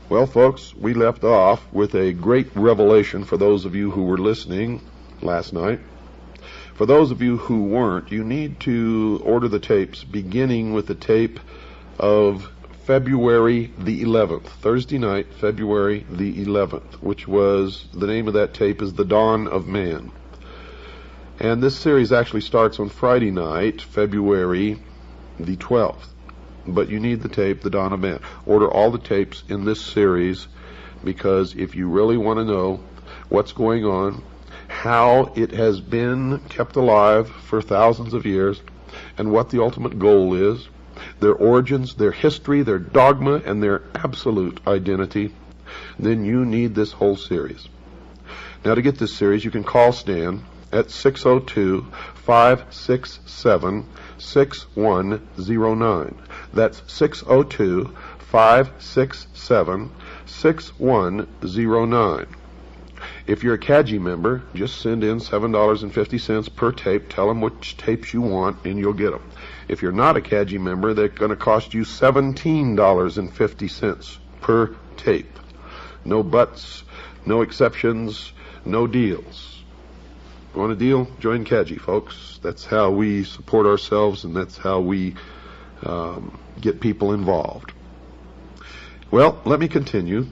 Well, folks, we left off with a great revelation for those of you who were listening last night. For those of you who weren't, you need to order the tapes, beginning with the tape of February the 11th, Thursday night, February the 11th, which was, the name of that tape is The Dawn of Man. And this series actually starts on Friday night, February the 12th. But you need the tape, The Dawn of Man. Order all the tapes in this series, because if you really want to know what's going on, how it has been kept alive for thousands of years, and what the ultimate goal is, their origins, their history, their dogma, and their absolute identity, then you need this whole series. Now, to get this series, you can call Stan at 602-567-6109. That's 602-567-6109. If you're a CAGI member, just send in $7.50 per tape. Tell them which tapes you want, and you'll get them. If you're not a CAGI member, they're going to cost you $17.50 per tape. No buts, no exceptions, no deals. Want a deal? Join CAGI, folks. That's how we support ourselves, and that's how we get people involved. Well, let me continue.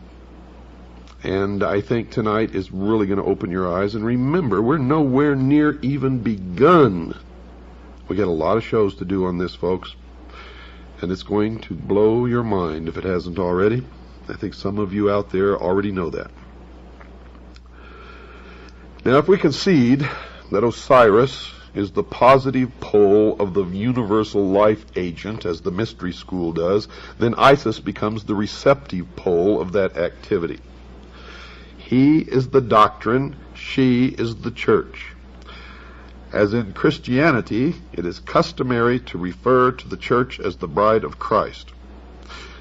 And I think tonight is really going to open your eyes. And remember, we're nowhere near even begun. We got a lot of shows to do on this, folks. And it's going to blow your mind if it hasn't already. I think some of you out there already know that. Now, if we concede that Osiris is the positive pole of the universal life agent, as the mystery school does, then Isis becomes the receptive pole of that activity. He is the doctrine, she is the church. As in Christianity, it is customary to refer to the church as the bride of Christ.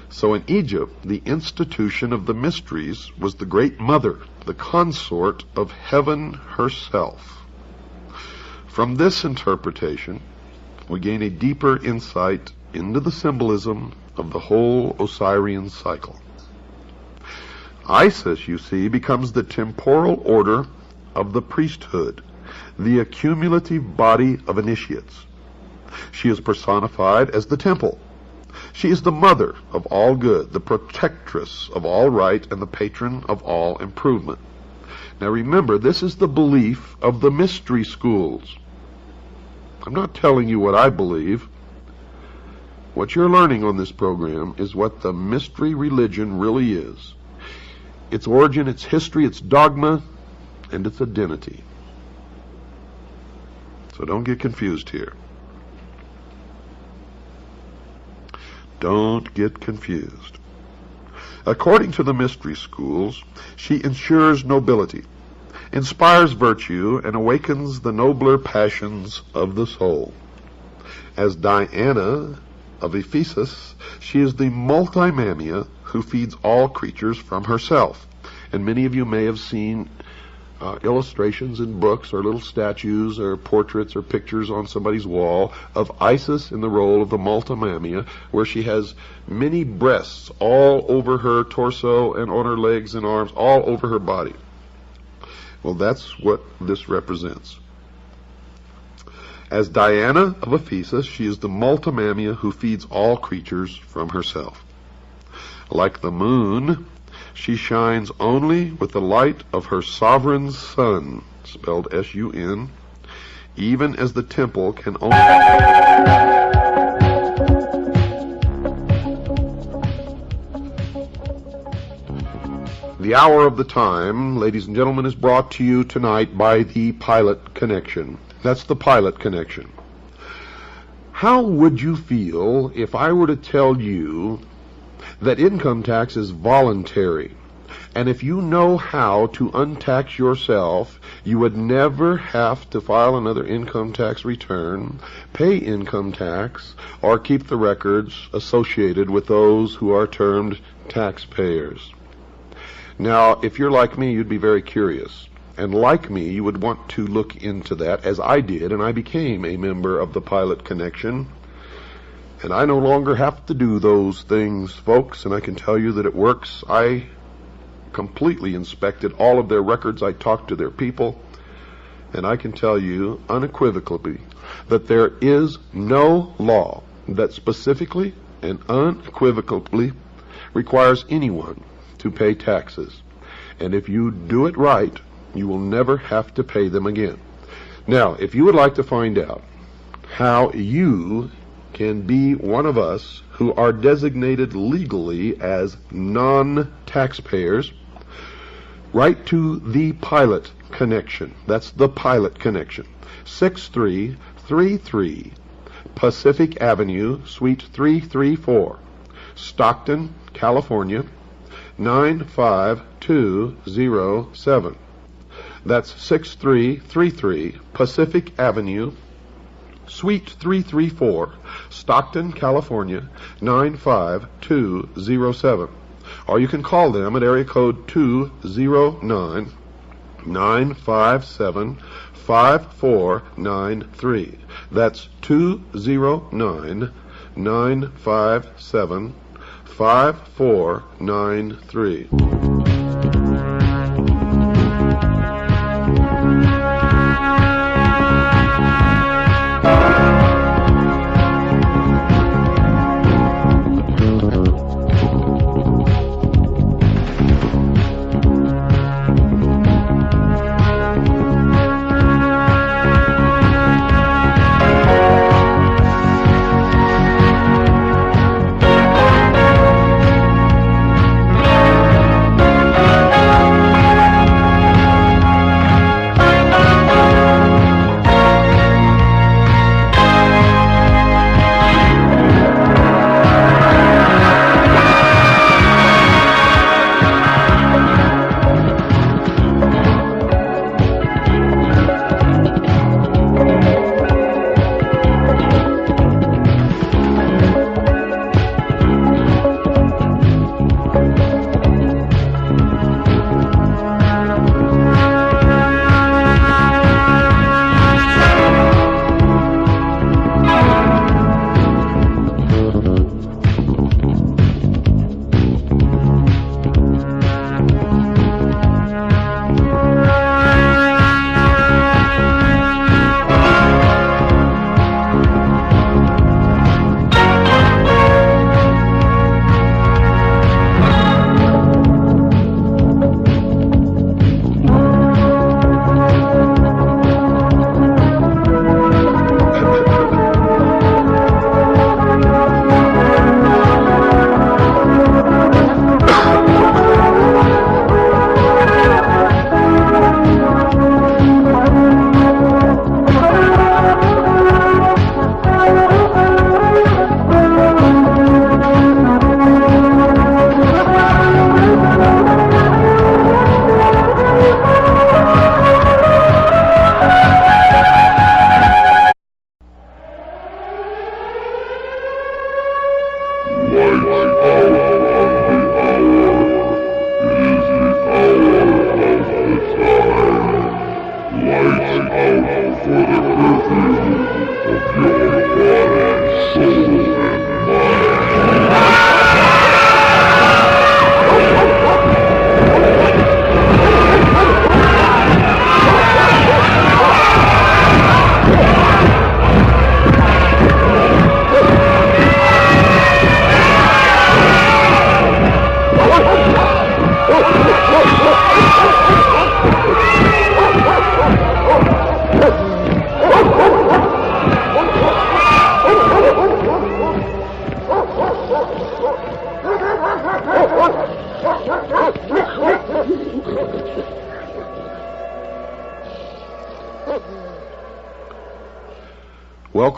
So in Egypt, the institution of the mysteries was the great mother, the consort of heaven herself. From this interpretation, we gain a deeper insight into the symbolism of the whole Osirian cycle. Isis, you see, becomes the temporal order of the priesthood, the accumulative body of initiates. She is personified as the temple. She is the mother of all good, the protectress of all right, and the patron of all improvement. Now remember, this is the belief of the mystery schools. I'm not telling you what I believe. What you're learning on this program is what the mystery religion really is. Its origin, its history, its dogma, and its identity. So don't get confused here. Don't get confused. According to the mystery schools, she ensures nobility, inspires virtue, and awakens the nobler passions of the soul. As Diana of Ephesus, she is the multimamia who feeds all creatures from herself. And many of you may have seen illustrations in books or little statues or portraits or pictures on somebody's wall of Isis in the role of the multimamia, where she has many breasts all over her torso and on her legs and arms, all over her body. Well, that's what this represents. As Diana of Ephesus, she is the multimamia who feeds all creatures from herself. Like the moon, she shines only with the light of her sovereign sun, spelled S-U-N, even as the temple can only... The hour of the time, ladies and gentlemen, is brought to you tonight by the Pilot Connection. That's the Pilot Connection. How would you feel if I were to tell you that income tax is voluntary, and if you know how to untax yourself, you would never have to file another income tax return, pay income tax, or keep the records associated with those who are termed taxpayers? Now, if you're like me, you'd be very curious. And like me, you would want to look into that, as I did, and I became a member of the Pilot Connection. And I no longer have to do those things, folks, and I can tell you that it works. I completely inspected all of their records. I talked to their people, and I can tell you unequivocally that there is no law that specifically and unequivocally requires anyone to pay taxes. And if you do it right, you will never have to pay them again. Now, if you would like to find out how you can be one of us who are designated legally as non-taxpayers, write to the Pilot Connection. That's the Pilot Connection. 6333 Pacific Avenue, Suite 334, Stockton, California, 95207. That's 6333 Pacific Avenue, Suite 334, Stockton, California, 95207. Or you can call them at area code 209-957-5493. That's 209-957-5493.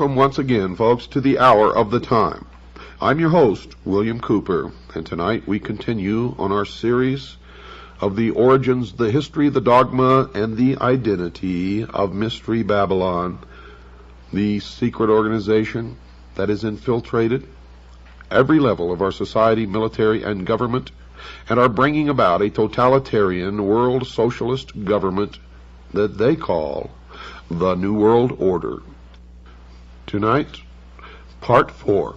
Welcome once again, folks, to the Hour of the Time. I'm your host, William Cooper, and tonight we continue on our series of the origins, the history, the dogma, and the identity of Mystery Babylon, the secret organization that has infiltrated every level of our society, military, and government, and are bringing about a totalitarian world socialist government that they call the New World Order. Tonight, Part 4.